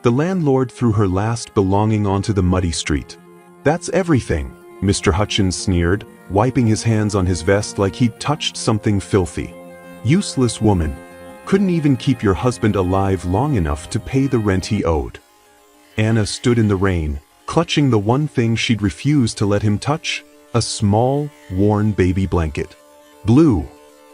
The landlord threw her last belonging onto the muddy street. "That's everything," Mr. Hutchins sneered, wiping his hands on his vest like he'd touched something filthy. "Useless woman. Couldn't even keep your husband alive long enough to pay the rent he owed." Anna stood in the rain, clutching the one thing she'd refused to let him touch, a small, worn baby blanket. Blue,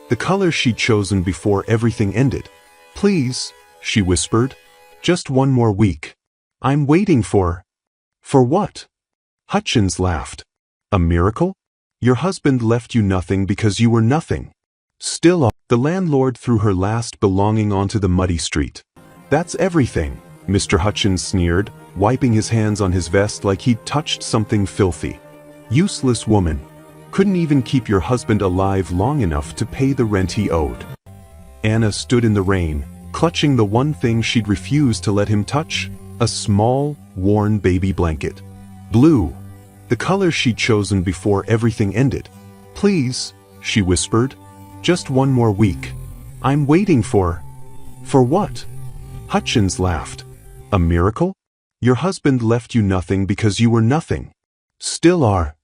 the color she'd chosen before everything ended. "Please," she whispered, "just one more week. I'm waiting for..." "For what?" Hutchins laughed. "A miracle? Your husband left you nothing because you were nothing. Still, the landlord threw her last belonging onto the muddy street. "That's everything," Mr. Hutchins sneered, wiping his hands on his vest like he'd touched something filthy. "Useless woman. Couldn't even keep your husband alive long enough to pay the rent he owed." Anna stood in the rain, clutching the one thing she'd refused to let him touch, a small, worn baby blanket. Blue, the color she'd chosen before everything ended. "Please," she whispered, "just one more week. I'm waiting for..." "For what?" Hutchins laughed. "A miracle? Your husband left you nothing because you were nothing. Still are."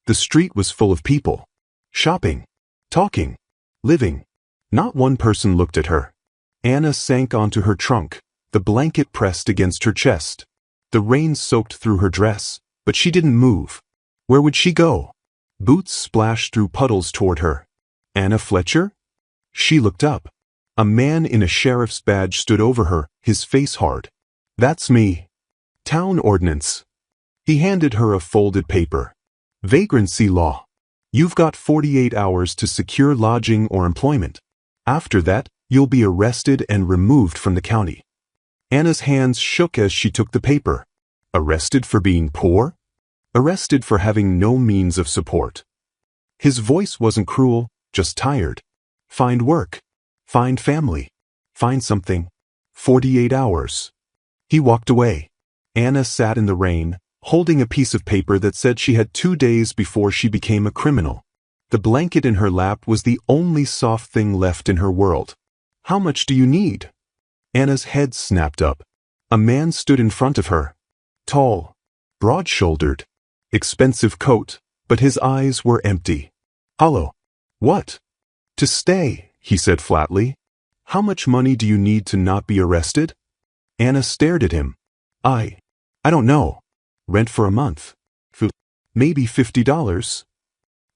The street was full of people. Shopping. Talking. Living. Not one person looked at her. Anna sank onto her trunk, the blanket pressed against her chest. The rain soaked through her dress, but she didn't move. Where would she go? Boots splashed through puddles toward her. Anna Fletcher? She looked up. A man in a sheriff's badge stood over her, his face hard. "That's me. Town ordinance." He handed her a folded paper. "Vagrancy law. You've got 48 hours to secure lodging or employment. After that, you'll be arrested and removed from the county." Anna's hands shook as she took the paper. Arrested for being poor? Arrested for having no means of support. His voice wasn't cruel, just tired. "Find work. Find family. Find something. 48 hours. He walked away. Anna sat in the rain, holding a piece of paper that said she had 2 days before she became a criminal. The blanket in her lap was the only soft thing left in her world. "How much do you need?" Anna's head snapped up. A man stood in front of her. Tall, broad-shouldered, expensive coat, but his eyes were empty. "Hello. What?" "To stay," he said flatly. "How much money do you need to not be arrested?" Anna stared at him. I don't know. Rent for a month. Maybe $50.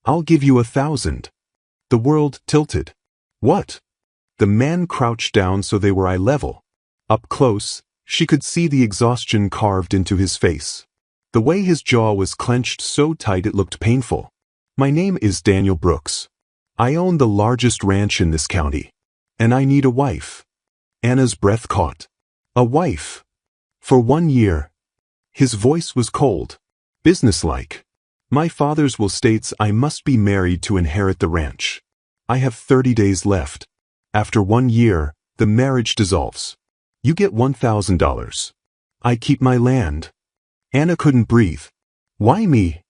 I'll give you 1,000. The world tilted. "What?" The man crouched down so they were eye level. Up close, she could see the exhaustion carved into his face. The way his jaw was clenched so tight it looked painful. "My name is Daniel Brooks. I own the largest ranch in this county. And I need a wife." Anna's breath caught. "A wife? For 1 year." His voice was cold, businesslike. "My father's will states I must be married to inherit the ranch. I have 30 days left. After 1 year, the marriage dissolves. You get $1,000. I keep my land." Anna couldn't breathe. "Why me?"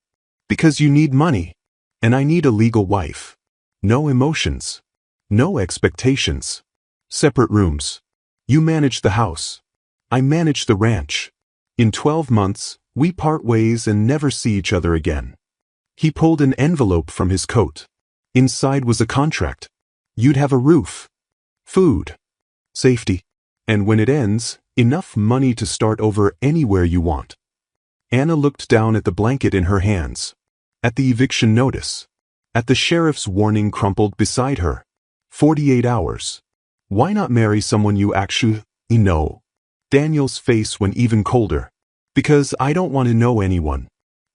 "Because you need money. And I need a legal wife. No emotions. No expectations. Separate rooms. You manage the house. I manage the ranch. In 12 months, we part ways and never see each other again." He pulled an envelope from his coat. Inside was a contract. You'd have a roof, food, safety, and when it ends, enough money to start over anywhere you want. Anna looked down at the blanket in her hands, at the eviction notice, at the sheriff's warning crumpled beside her. 48 hours. Why not marry someone you actually know? Daniel's face went even colder. "Because I don't want to know anyone.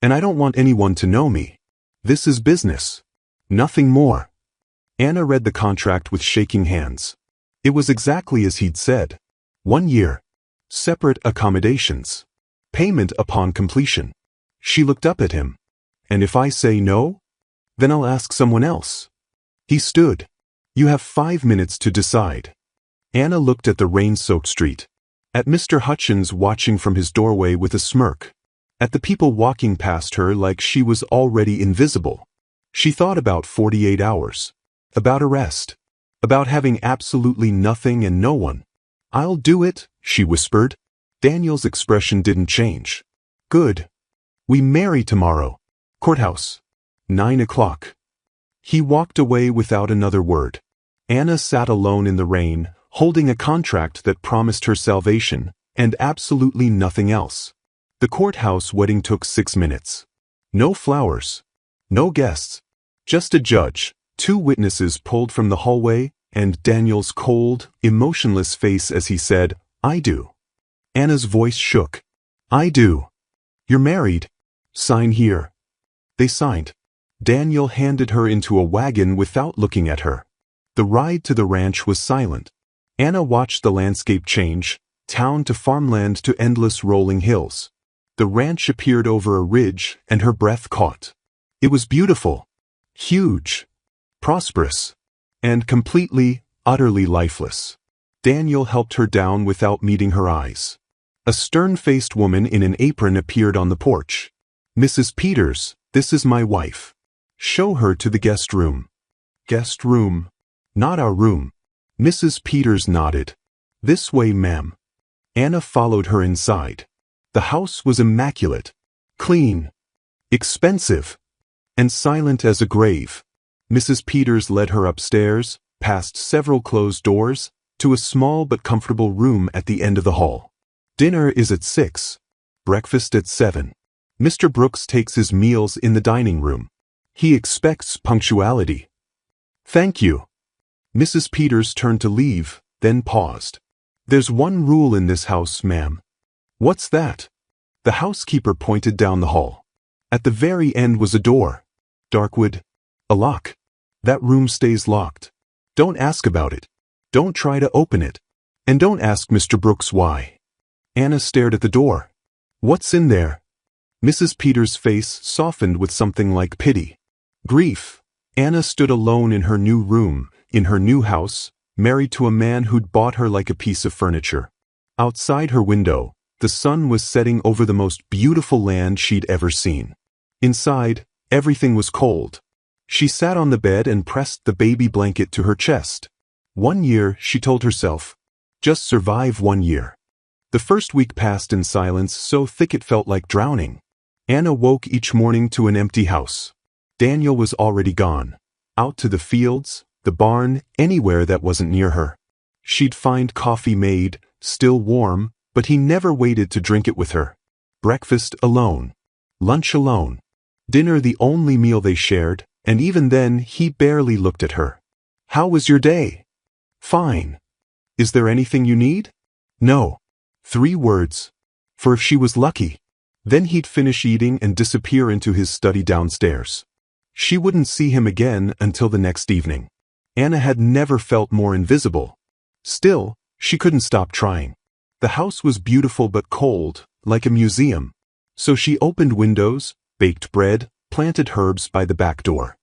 And I don't want anyone to know me. This is business. Nothing more." Anna read the contract with shaking hands. It was exactly as he'd said. 1 year. Separate accommodations. Payment upon completion. She looked up at him. "And if I say no? Then I'll ask someone else." He stood. "You have 5 minutes to decide." Anna looked at the rain-soaked street. At Mr. Hutchins watching from his doorway with a smirk. At the people walking past her like she was already invisible. She thought about 48 hours. About arrest. About having absolutely nothing and no one. "I'll do it," she whispered. Daniel's expression didn't change. Good. We marry tomorrow. Courthouse. 9 o'clock. He walked away without another word. Anna sat alone in the rain, holding a contract that promised her salvation, and absolutely nothing else. The courthouse wedding took 6 minutes. No flowers. No guests. Just a judge, 2 witnesses pulled from the hallway, and Daniel's cold, emotionless face as he said, "I do." Anna's voice shook. "I do. You're married. Sign here." They signed. Daniel handed her into a wagon without looking at her. The ride to the ranch was silent. Anna watched the landscape change, town to farmland to endless rolling hills. The ranch appeared over a ridge, and her breath caught. It was beautiful, huge, prosperous, and completely, utterly lifeless. Daniel helped her down without meeting her eyes. A stern-faced woman in an apron appeared on the porch. "Mrs. Peters, this is my wife. Show her to the guest room." "Guest room? Not our room." Mrs. Peters nodded. "This way, ma'am." Anna followed her inside. The house was immaculate, clean, expensive, and silent as a grave. Mrs. Peters led her upstairs, past several closed doors, to a small but comfortable room at the end of the hall. "Dinner is at 6. Breakfast at 7. Mr. Brooks takes his meals in the dining room. He expects punctuality." "Thank you." Mrs. Peters turned to leave, then paused. "There's one rule in this house, ma'am." "What's that?" The housekeeper pointed down the hall. At the very end was a door. Darkwood. A lock. "That room stays locked. Don't ask about it. Don't try to open it. And don't ask Mr. Brooks why." Anna stared at the door. "What's in there?" Mrs. Peters' face softened with something like pity. Grief. Anna stood alone in her new room, in her new house, married to a man who'd bought her like a piece of furniture. Outside her window, the sun was setting over the most beautiful land she'd ever seen. Inside, everything was cold. She sat on the bed and pressed the baby blanket to her chest. 1 year, she told herself. Just survive 1 year. The first week passed in silence so thick it felt like drowning. Anna woke each morning to an empty house. Daniel was already gone. Out to the fields, the barn, anywhere that wasn't near her. She'd find coffee made, still warm, but he never waited to drink it with her. Breakfast alone. Lunch alone. Dinner the only meal they shared, and even then he barely looked at her. "How was your day?" "Fine." "Is there anything you need?" "No." 3 words. For if she was lucky. Then he'd finish eating and disappear into his study downstairs. She wouldn't see him again until the next evening. Anna had never felt more invisible. Still, she couldn't stop trying. The house was beautiful but cold, like a museum. So she opened windows, baked bread, planted herbs by the back door.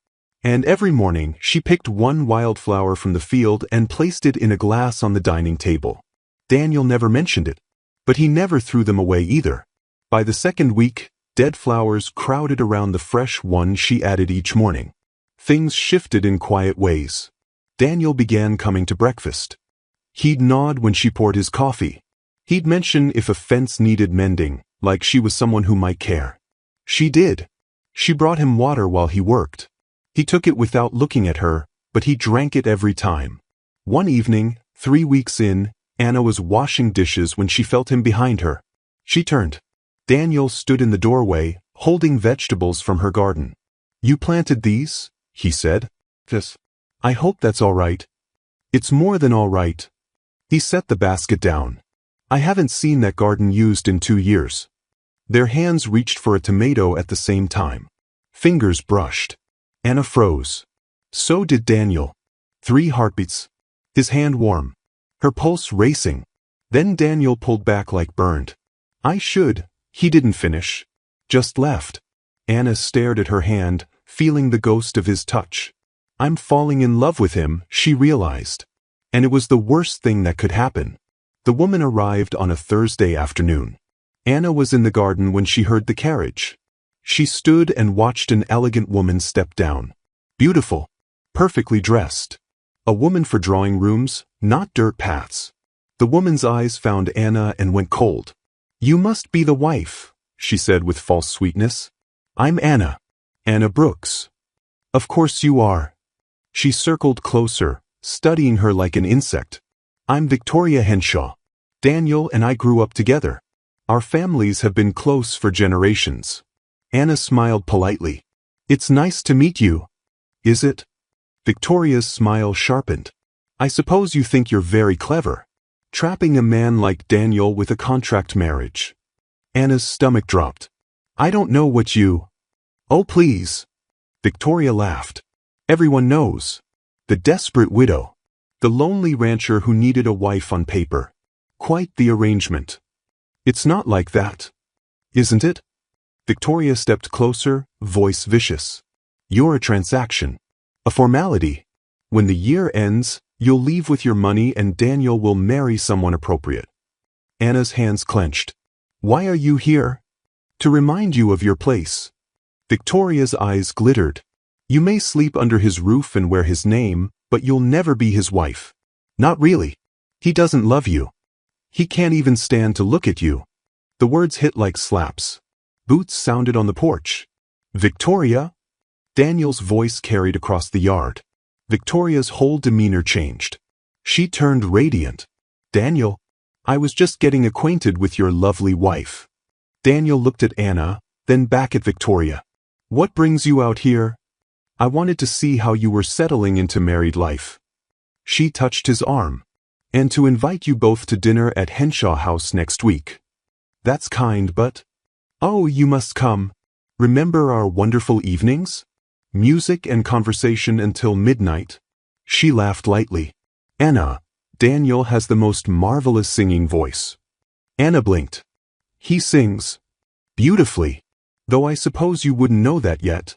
And every morning she picked one wildflower from the field and placed it in a glass on the dining table. Daniel never mentioned it, but he never threw them away either. By the second week, dead flowers crowded around the fresh one she added each morning. Things shifted in quiet ways. Daniel began coming to breakfast. He'd nod when she poured his coffee. He'd mention if a fence needed mending, like she was someone who might care. She did. She brought him water while he worked. He took it without looking at her, but he drank it every time. One evening, 3 weeks in, Anna was washing dishes when she felt him behind her. She turned. Daniel stood in the doorway, holding vegetables from her garden. "You planted these?" he said. "Yes." "I hope that's all right." "It's more than all right." He set the basket down. "I haven't seen that garden used in 2 years." Their hands reached for a tomato at the same time. Fingers brushed. Anna froze. So did Daniel. 3 heartbeats. His hand warm. Her pulse racing. Then Daniel pulled back like burned. "I should." He didn't finish. Just left. Anna stared at her hand, feeling the ghost of his touch. "I'm falling in love with him," she realized. And it was the worst thing that could happen. The woman arrived on a Thursday afternoon. Anna was in the garden when she heard the carriage. She stood and watched an elegant woman step down. Beautiful. Perfectly dressed. A woman for drawing rooms, not dirt paths. The woman's eyes found Anna and went cold. You must be the wife, she said with false sweetness. I'm Anna. Anna Brooks. Of course you are. She circled closer, studying her like an insect. I'm Victoria Henshaw. Daniel and I grew up together. Our families have been close for generations. Anna smiled politely. It's nice to meet you. Is it? Victoria's smile sharpened. I suppose you think you're very clever. Trapping a man like Daniel with a contract marriage. Anna's stomach dropped. I don't know what you... Oh please. Victoria laughed. Everyone knows. The desperate widow. The lonely rancher who needed a wife on paper. Quite the arrangement. It's not like that. Isn't it? Victoria stepped closer, voice vicious. You're a transaction. A formality. When the year ends, you'll leave with your money and Daniel will marry someone appropriate. Anna's hands clenched. Why are you here? To remind you of your place. Victoria's eyes glittered. You may sleep under his roof and wear his name, but you'll never be his wife. Not really. He doesn't love you. He can't even stand to look at you. The words hit like slaps. Boots sounded on the porch. Victoria? Daniel's voice carried across the yard. Victoria's whole demeanor changed. She turned radiant. Daniel, I was just getting acquainted with your lovely wife. Daniel looked at Anna, then back at Victoria. What brings you out here? I wanted to see how you were settling into married life. She touched his arm. And to invite you both to dinner at Henshaw House next week. That's kind, but... Oh, you must come. Remember our wonderful evenings? Music and conversation until midnight. She laughed lightly. Anna, Daniel has the most marvelous singing voice. Anna blinked. He sings beautifully, though I suppose you wouldn't know that yet.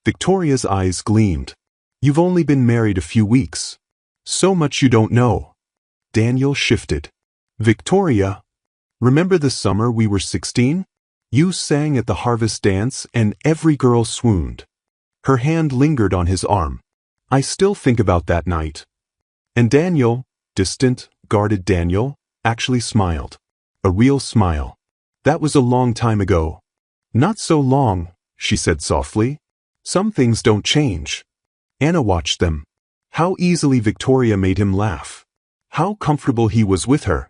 Victoria's eyes gleamed. You've only been married a few weeks. So much you don't know. Daniel shifted. Victoria, remember the summer we were 16? You sang at the harvest dance and every girl swooned. Her hand lingered on his arm. I still think about that night. And Daniel, distant, guarded Daniel, actually smiled. A real smile. That was a long time ago. Not so long, she said softly. Some things don't change. Anna watched them. How easily Victoria made him laugh. How comfortable he was with her.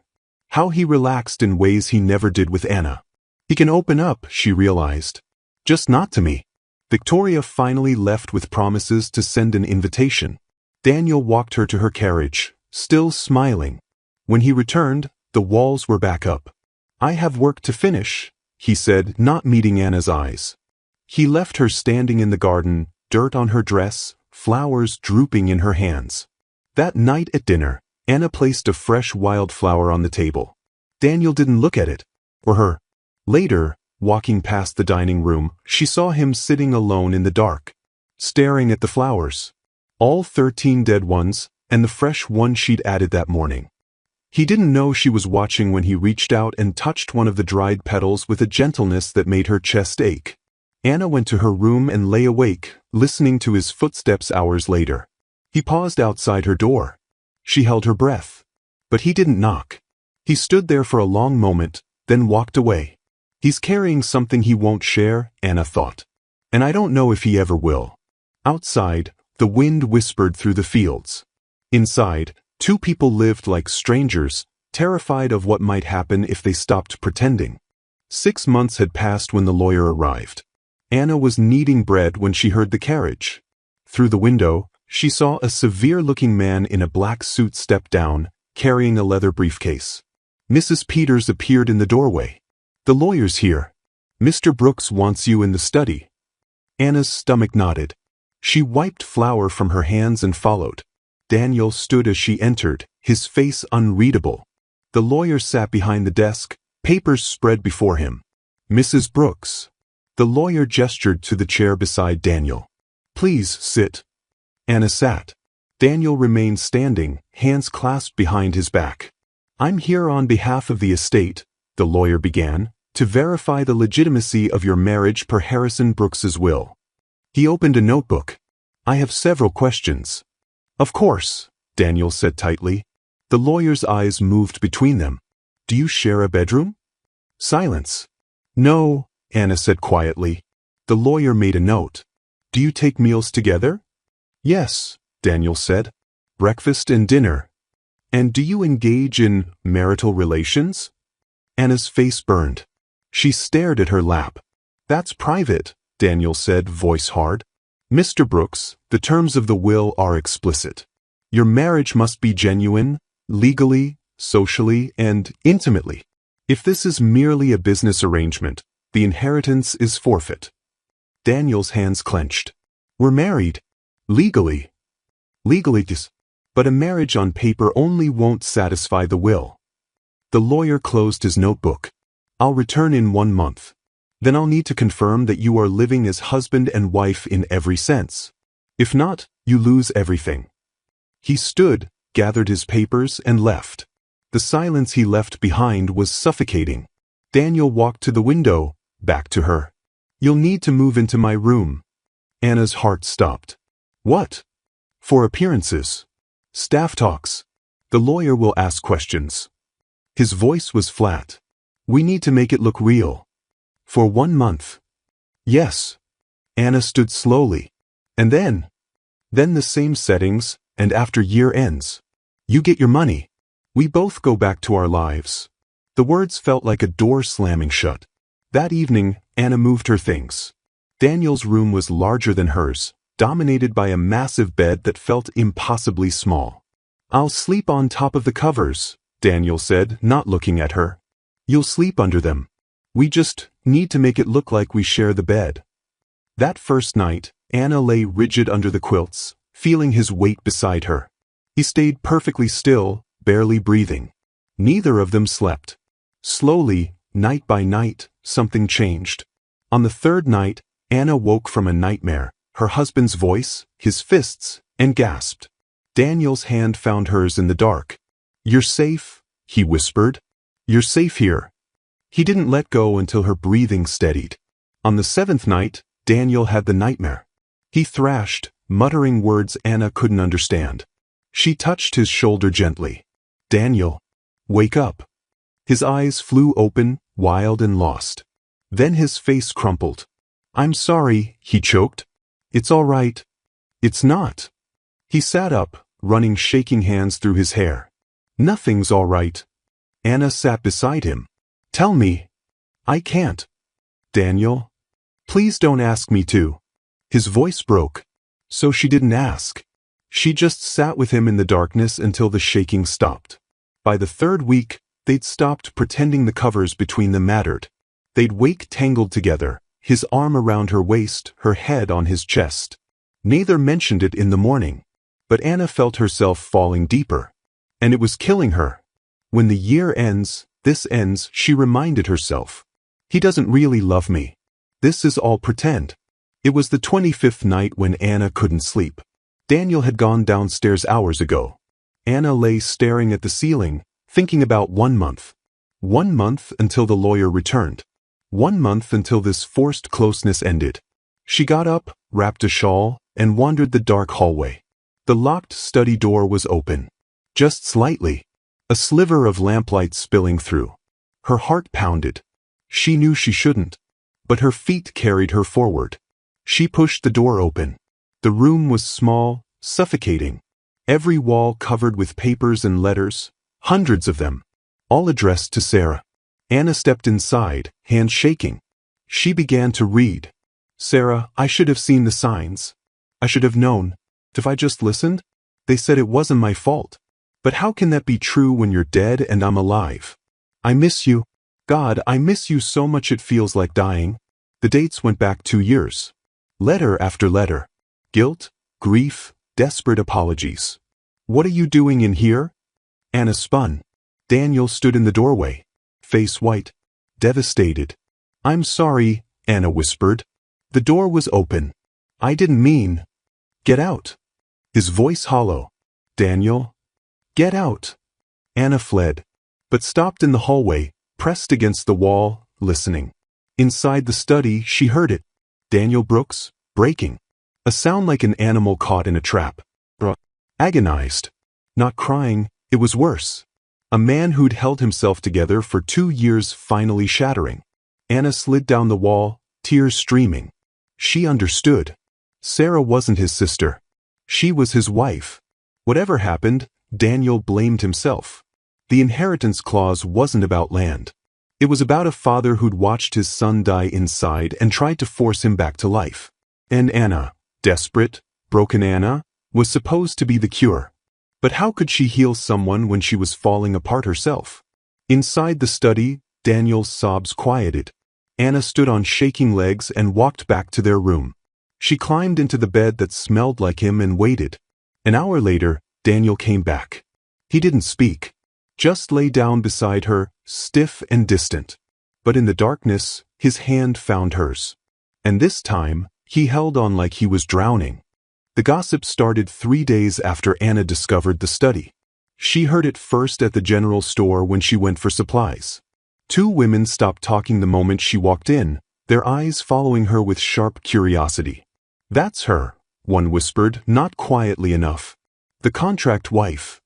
How he relaxed in ways he never did with Anna. He can open up, she realized. Just not to me. Victoria finally left with promises to send an invitation. Daniel walked her to her carriage, still smiling. When he returned, the walls were back up. I have work to finish, he said, not meeting Anna's eyes. He left her standing in the garden, dirt on her dress, flowers drooping in her hands. That night at dinner, Anna placed a fresh wildflower on the table. Daniel didn't look at it, or her. Later, walking past the dining room, she saw him sitting alone in the dark, staring at the flowers. All 13 dead ones, and the fresh one she'd added that morning. He didn't know she was watching when he reached out and touched one of the dried petals with a gentleness that made her chest ache. Anna went to her room and lay awake, listening to his footsteps hours later. He paused outside her door. She held her breath. But he didn't knock. He stood there for a long moment, then walked away. He's carrying something he won't share, Anna thought. And I don't know if he ever will. Outside, the wind whispered through the fields. Inside, two people lived like strangers, terrified of what might happen if they stopped pretending. 6 months had passed when the lawyer arrived. Anna was kneading bread when she heard the carriage. Through the window, she saw a severe-looking man in a black suit step down, carrying a leather briefcase. Mrs. Peters appeared in the doorway. The lawyer's here. Mr. Brooks wants you in the study. Anna's stomach nodded. She wiped flour from her hands and followed. Daniel stood as she entered, his face unreadable. The lawyer sat behind the desk, papers spread before him. Mrs. Brooks. The lawyer gestured to the chair beside Daniel. Please sit. Anna sat. Daniel remained standing, hands clasped behind his back. I'm here on behalf of the estate, the lawyer began, to verify the legitimacy of your marriage per Harrison Brooks's will. He opened a notebook. I have several questions. Of course, Daniel said tightly. The lawyer's eyes moved between them. Do you share a bedroom? Silence. No, Anna said quietly. The lawyer made a note. Do you take meals together? Yes, Daniel said. Breakfast and dinner. And do you engage in marital relations? Anna's face burned. She stared at her lap. That's private, Daniel said, voice hard. Mr. Brooks, the terms of the will are explicit. Your marriage must be genuine, legally, socially, and intimately. If this is merely a business arrangement, the inheritance is forfeit. Daniel's hands clenched. We're married. Legally. Legally, yes. But a marriage on paper only won't satisfy the will. The lawyer closed his notebook. I'll return in 1 month. Then I'll need to confirm that you are living as husband and wife in every sense. If not, you lose everything. He stood, gathered his papers, and left. The silence he left behind was suffocating. Daniel walked to the window, back to her. You'll need to move into my room. Anna's heart stopped. What? For appearances. Staff talks. The lawyer will ask questions. His voice was flat. We need to make it look real. For 1 month. Yes. Anna stood slowly. And then the same settings, and after year ends. You get your money. We both go back to our lives. The words felt like a door slamming shut. That evening, Anna moved her things. Daniel's room was larger than hers, dominated by a massive bed that felt impossibly small. I'll sleep on top of the covers, Daniel said, not looking at her. You'll sleep under them. We just need to make it look like we share the bed. That first night, Anna lay rigid under the quilts, feeling his weight beside her. He stayed perfectly still, barely breathing. Neither of them slept. Slowly, night by night, something changed. On the third night, Anna woke from a nightmare, her husband's voice, his fists, and gasped. Daniel's hand found hers in the dark. You're safe, he whispered. You're safe here. He didn't let go until her breathing steadied. On the 7th night, Daniel had the nightmare. He thrashed, muttering words Anna couldn't understand. She touched his shoulder gently. Daniel, wake up. His eyes flew open, wild and lost. Then his face crumpled. I'm sorry, he choked. It's all right. It's not. He sat up, running shaking hands through his hair. Nothing's all right. Anna sat beside him. Tell me. I can't. Daniel. Please don't ask me to. His voice broke. So she didn't ask. She just sat with him in the darkness until the shaking stopped. By the 3rd week, they'd stopped pretending the covers between them mattered. They'd wake tangled together, his arm around her waist, her head on his chest. Neither mentioned it in the morning. But Anna felt herself falling deeper. And it was killing her. When the year ends, this ends, she reminded herself. He doesn't really love me. This is all pretend. It was the 25th night when Anna couldn't sleep. Daniel had gone downstairs hours ago. Anna lay staring at the ceiling, thinking about 1 month. 1 month until the lawyer returned. 1 month until this forced closeness ended. She got up, wrapped a shawl, and wandered the dark hallway. The locked study door was open. Just slightly. A sliver of lamplight spilling through. Her heart pounded. She knew she shouldn't. But her feet carried her forward. She pushed the door open. The room was small, suffocating. Every wall covered with papers and letters, hundreds of them, all addressed to Sarah. Anna stepped inside, hands shaking. She began to read. Sarah, I should have seen the signs. I should have known. If I just listened? They said it wasn't my fault. But how can that be true when you're dead and I'm alive? I miss you. God, I miss you so much it feels like dying. The dates went back 2 years. Letter after letter. Guilt, grief, desperate apologies. What are you doing in here? Anna spun. Daniel stood in the doorway, face white, devastated. I'm sorry, Anna whispered. The door was open. I didn't mean. Get out. His voice hollow. Daniel. Get out. Anna fled, but stopped in the hallway, pressed against the wall, listening. Inside the study, she heard it. Daniel Brooks, breaking. A sound like an animal caught in a trap. Agonized. Not crying, it was worse. A man who'd held himself together for 2 years finally shattering. Anna slid down the wall, tears streaming. She understood. Sarah wasn't his sister. She was his wife. Whatever happened, Daniel blamed himself. The inheritance clause wasn't about land. It was about a father who'd watched his son die inside and tried to force him back to life. And Anna, desperate, broken Anna, was supposed to be the cure. But how could she heal someone when she was falling apart herself? Inside the study, Daniel's sobs quieted. Anna stood on shaking legs and walked back to their room. She climbed into the bed that smelled like him and waited. An hour later, Daniel came back. He didn't speak. Just lay down beside her, stiff and distant. But in the darkness, his hand found hers. And this time, he held on like he was drowning. The gossip started 3 days after Anna discovered the study. She heard it first at the general store when she went for supplies. 2 women stopped talking the moment she walked in, their eyes following her with sharp curiosity. "That's her," one whispered, not quietly enough. "The contract wife."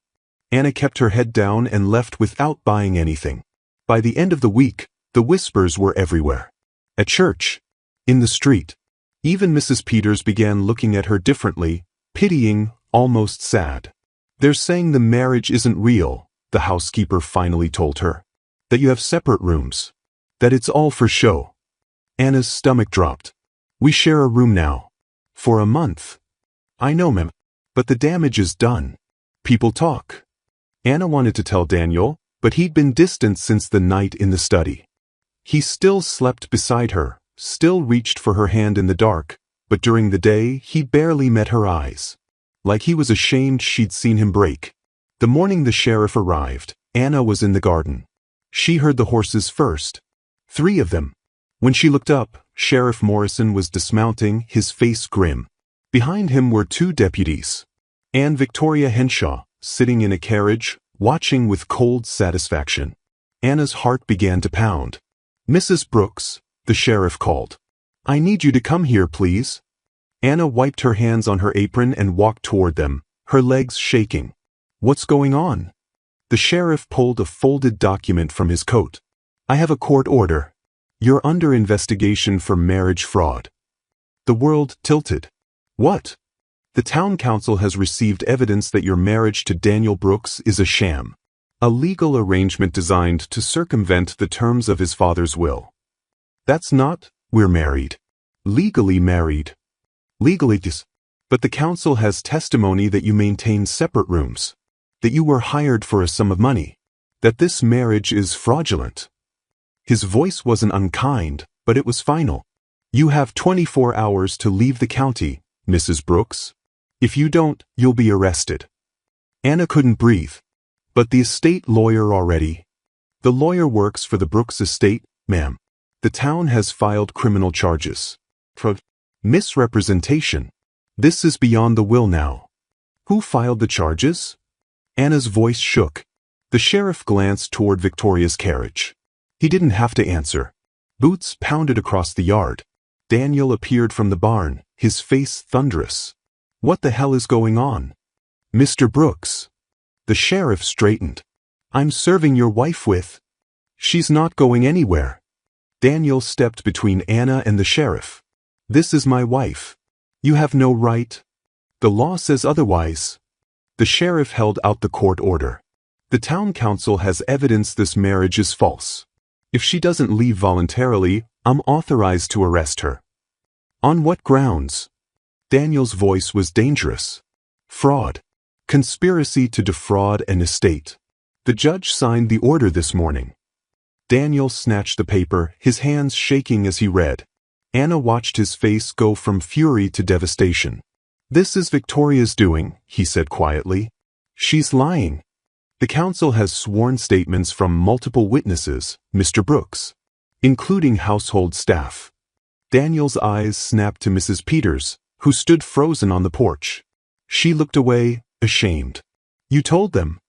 Anna kept her head down and left without buying anything. By the end of the week, the whispers were everywhere. At church. In the street. Even Mrs. Peters began looking at her differently, pitying, almost sad. "They're saying the marriage isn't real," the housekeeper finally told her. "That you have separate rooms. That it's all for show." Anna's stomach dropped. "We share a room now. For a month." "I know, ma'am. But the damage is done. People talk." Anna wanted to tell Daniel, but he'd been distant since the night in the study. He still slept beside her, still reached for her hand in the dark, but during the day he barely met her eyes. Like he was ashamed she'd seen him break. The morning the sheriff arrived, Anna was in the garden. She heard the horses first. 3 of them. When she looked up, Sheriff Morrison was dismounting, his face grim. Behind him were 2 deputies. And Victoria Henshaw, sitting in a carriage, watching with cold satisfaction. Anna's heart began to pound. "Mrs. Brooks," the sheriff called. "I need you to come here, please." Anna wiped her hands on her apron and walked toward them, her legs shaking. "What's going on?" The sheriff pulled a folded document from his coat. "I have a court order. You're under investigation for marriage fraud." The world tilted. "What?" "The town council has received evidence that your marriage to Daniel Brooks is a sham. A legal arrangement designed to circumvent the terms of his father's will." "That's not, we're married. Legally married." "Legally, yes. But the council has testimony that you maintain separate rooms. That you were hired for a sum of money. That this marriage is fraudulent." His voice wasn't unkind, but it was final. "You have 24 hours to leave the county, Mrs. Brooks. If you don't, you'll be arrested." Anna couldn't breathe. "But the estate lawyer already." "The lawyer works for the Brooks estate, ma'am. The town has filed criminal charges. For misrepresentation. This is beyond the will now." "Who filed the charges?" Anna's voice shook. The sheriff glanced toward Victoria's carriage. He didn't have to answer. Boots pounded across the yard. Daniel appeared from the barn, his face thunderous. "What the hell is going on?" "Mr. Brooks." The sheriff straightened. "I'm serving your wife with." "She's not going anywhere." Daniel stepped between Anna and the sheriff. "This is my wife. You have no right." "The law says otherwise." The sheriff held out the court order. "The town council has evidence this marriage is false. If she doesn't leave voluntarily, I'm authorized to arrest her." "On what grounds?" Daniel's voice was dangerous. "Fraud. Conspiracy to defraud an estate. The judge signed the order this morning." Daniel snatched the paper, his hands shaking as he read. Anna watched his face go from fury to devastation. "This is Victoria's doing," he said quietly. "She's lying. The council has sworn statements from multiple witnesses, Mr. Brooks, including household staff." Daniel's eyes snapped to Mrs. Peters, who stood frozen on the porch. She looked away, ashamed. "You told them."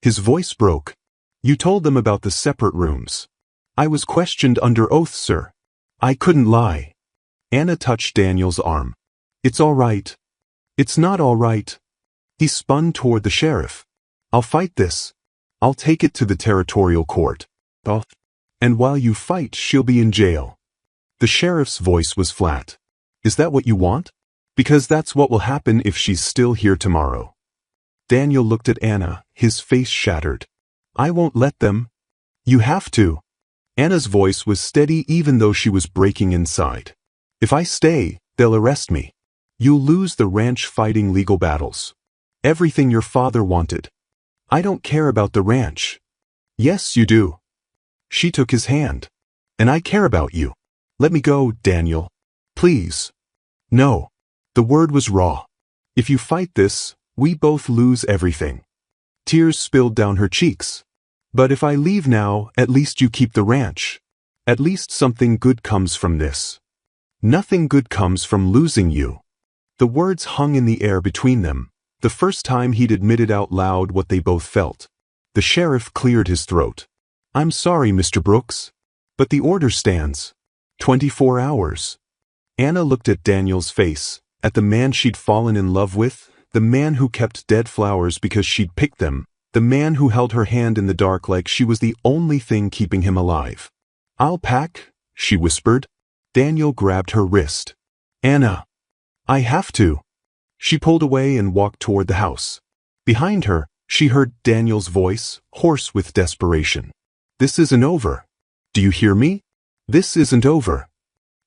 His voice broke. "You told them about the separate rooms." "I was questioned under oath, sir. I couldn't lie." Anna touched Daniel's arm. "It's all right." "It's not all right." He spun toward the sheriff. "I'll fight this." I'll take it to the territorial court. Oh. And while you fight, she'll be in jail. The sheriff's voice was flat. Is that what you want? Because that's what will happen if she's still here tomorrow. Daniel looked at Anna, his face shattered. I won't let them. You have to. Anna's voice was steady even though she was breaking inside. If I stay, they'll arrest me. You'll lose the ranch fighting legal battles. Everything your father wanted. I don't care about the ranch. Yes, you do. She took his hand. And I care about you. Let me go, Daniel. Please. No. The word was raw. If you fight this, we both lose everything. Tears spilled down her cheeks. But if I leave now, at least you keep the ranch. At least something good comes from this. Nothing good comes from losing you. The words hung in the air between them, the first time he'd admitted out loud what they both felt. The sheriff cleared his throat. I'm sorry, Mr. Brooks. But the order stands. 24 hours. Anna looked at Daniel's face, at the man she'd fallen in love with, the man who kept dead flowers because she'd picked them, the man who held her hand in the dark like she was the only thing keeping him alive. I'll pack, she whispered. Daniel grabbed her wrist. Anna. I have to. She pulled away and walked toward the house. Behind her, she heard Daniel's voice, hoarse with desperation. This isn't over. Do you hear me? This isn't over.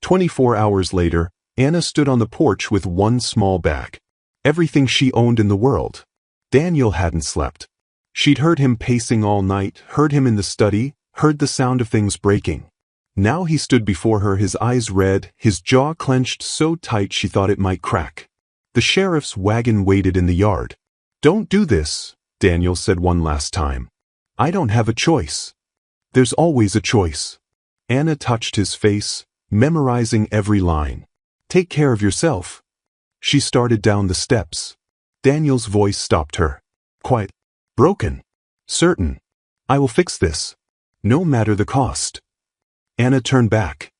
24 hours later, Anna stood on the porch with one small bag. Everything she owned in the world. Daniel hadn't slept. She'd heard him pacing all night, heard him in the study, heard the sound of things breaking. Now he stood before her, his eyes red, his jaw clenched so tight she thought it might crack. The sheriff's wagon waited in the yard. Don't do this, Daniel said one last time. I don't have a choice. There's always a choice. Anna touched his face, memorizing every line. Take care of yourself. She started down the steps. Daniel's voice stopped her. Quiet. Broken. Certain. I will fix this. No matter the cost. Anna turned back.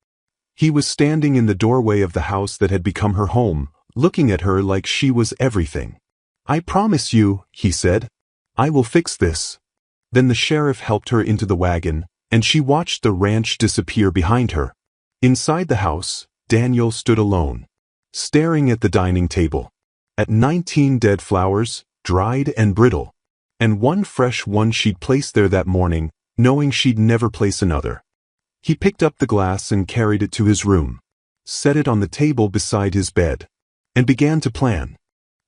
He was standing in the doorway of the house that had become her home, looking at her like she was everything. I promise you, he said. I will fix this. Then the sheriff helped her into the wagon, and she watched the ranch disappear behind her. Inside the house, Daniel stood alone, staring at the dining table, at 19 dead flowers, dried and brittle, and one fresh one she'd placed there that morning, knowing she'd never place another. He picked up the glass and carried it to his room, set it on the table beside his bed, and began to plan.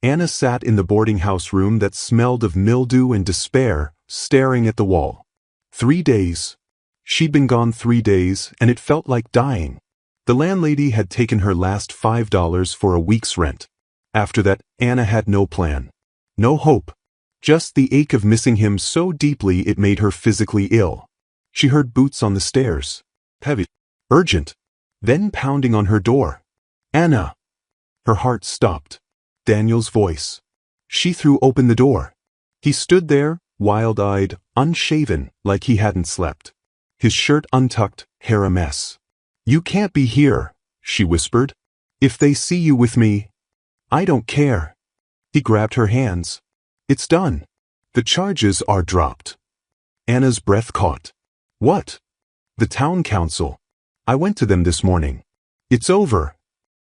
Anna sat in the boarding house room that smelled of mildew and despair, staring at the wall. 3 days. She'd been gone 3 days, and it felt like dying. The landlady had taken her last $5 for a week's rent. After that, Anna had no plan. No hope. Just the ache of missing him so deeply it made her physically ill. She heard boots on the stairs. Heavy. Urgent. Then pounding on her door. Anna. Her heart stopped. Daniel's voice. She threw open the door. He stood there, wild-eyed, unshaven, like he hadn't slept. His shirt untucked, hair a mess. You can't be here, she whispered. If they see you with me, I don't care. He grabbed her hands. It's done. The charges are dropped. Anna's breath caught. What? The town council. I went to them this morning. It's over.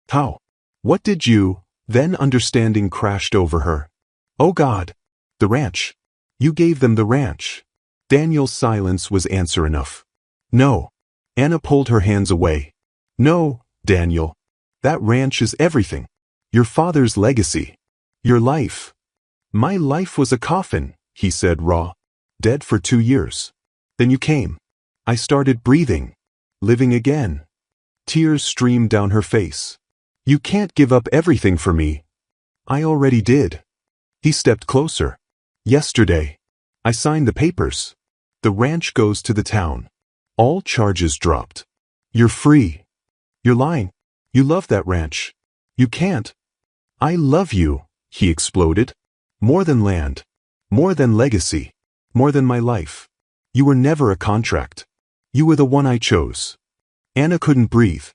How? What did you? Then understanding crashed over her. Oh God. The ranch. You gave them the ranch. Daniel's silence was answer enough. No. Anna pulled her hands away. No, Daniel. That ranch is everything. Your father's legacy. Your life. My life was a coffin, he said raw. Dead for 2 years. Then you came. I started breathing. Living again. Tears streamed down her face. You can't give up everything for me. I already did. He stepped closer. Yesterday. I signed the papers. The ranch goes to the town. All charges dropped. You're free. You're lying. You love that ranch. You can't. I love you, he exploded. More than land. More than legacy. More than my life. You were never a contract. You were the one I chose. Anna couldn't breathe.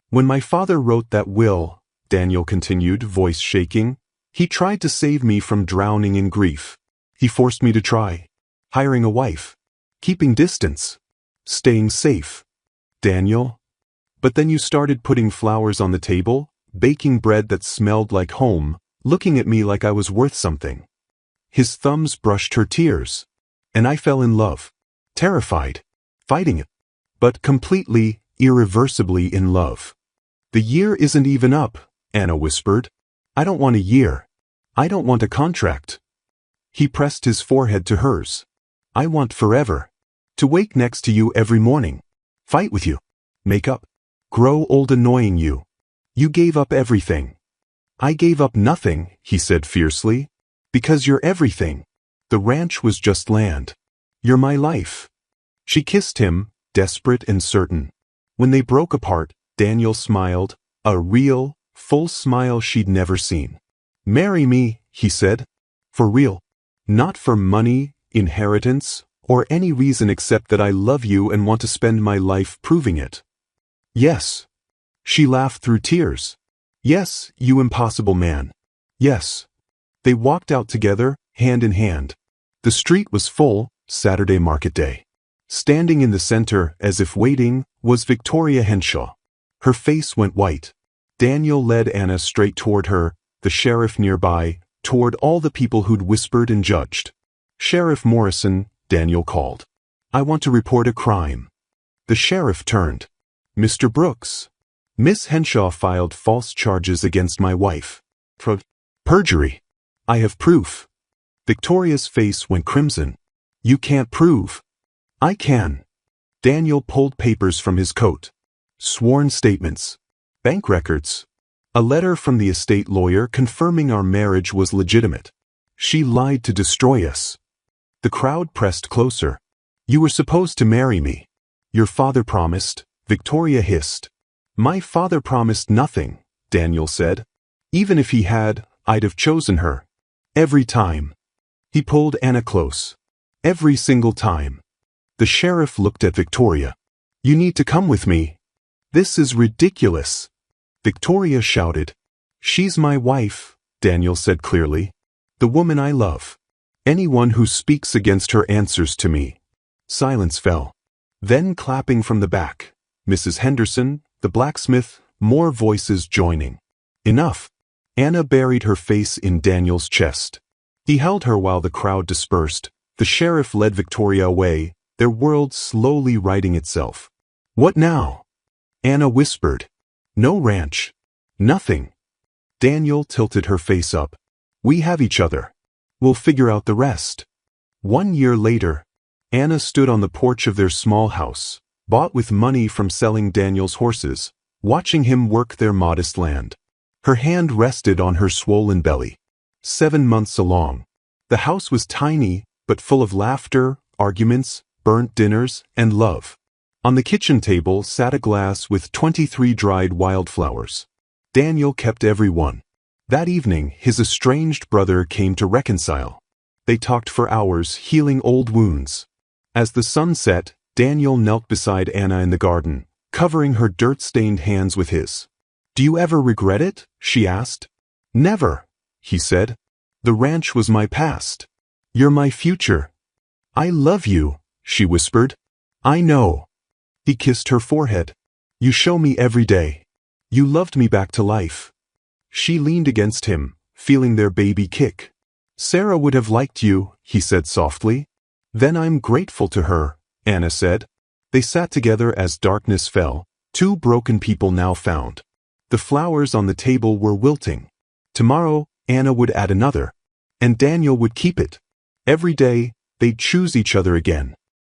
When my father wrote that will, Daniel continued, voice shaking, he tried to save me from drowning in grief. He forced me to try. hiring a wife, keeping distance, staying safe. Daniel? But then you started putting flowers on the table, baking bread that smelled like home, looking at me like I was worth something. His thumbs brushed her tears. And I fell in love. Terrified. Fighting it. But completely, irreversibly in love. The year isn't even up, Anna whispered. I don't want a year. I don't want a contract. He pressed his forehead to hers. I want forever. To wake next to you every morning. Fight with you. Make up. Grow old annoying you. You gave up everything. I gave up nothing, he said fiercely. Because you're everything. The ranch was just land. You're my life. She kissed him, desperate and certain. When they broke apart, Daniel smiled, a real, full smile she'd never seen. Marry me, he said. For real. Not for money, inheritance, or any reason except that I love you and want to spend my life proving it. Yes. She laughed through tears. Yes, you impossible man. Yes. They walked out together, hand in hand. The street was full, Saturday market day. Standing in the center, as if waiting, was Victoria Henshaw. Her face went white. Daniel led Anna straight toward her, the sheriff nearby, toward all the people who'd whispered and judged. Sheriff Morrison, Daniel called. I want to report a crime. The sheriff turned. Mr. Brooks. Miss Henshaw filed false charges against my wife. Perjury. I have proof. Victoria's face went crimson. You can't prove. I can. Daniel pulled papers from his coat. Sworn statements. Bank records. A letter from the estate lawyer confirming our marriage was legitimate. She lied to destroy us. The crowd pressed closer. You were supposed to marry me. Your father promised, Victoria hissed. My father promised nothing, Daniel said. Even if he had, I'd have chosen her. Every time. He pulled Anna close. Every single time. The sheriff looked at Victoria. You need to come with me. This is ridiculous. Victoria shouted. She's my wife, Daniel said clearly. The woman I love. Anyone who speaks against her answers to me. Silence fell. Then clapping from the back. Mrs. Henderson, the blacksmith, more voices joining. Enough. Anna buried her face in Daniel's chest. He held her while the crowd dispersed. The sheriff led Victoria away, their world slowly righting itself. What now? Anna whispered. No ranch. Nothing. Daniel tilted her face up. We have each other. We'll figure out the rest. 1 year later, Anna stood on the porch of their small house, bought with money from selling Daniel's horses, watching him work their modest land. Her hand rested on her swollen belly. 7 months along. The house was tiny, but full of laughter, arguments, burnt dinners, and love. On the kitchen table sat a glass with 23 dried wildflowers. Daniel kept every one. That evening, his estranged brother came to reconcile. They talked for hours, healing old wounds. As the sun set, Daniel knelt beside Anna in the garden, covering her dirt-stained hands with his. Do you ever regret it? She asked. Never, he said. The ranch was my past. You're my future. I love you, she whispered. I know. He kissed her forehead. You show me every day. You loved me back to life. She leaned against him, feeling their baby kick. Sarah would have liked you, he said softly. Then I'm grateful to her, Anna said. They sat together as darkness fell, two broken people now found. The flowers on the table were wilting. Tomorrow, Anna would add another. And Daniel would keep it. Every day, they'd choose each other again.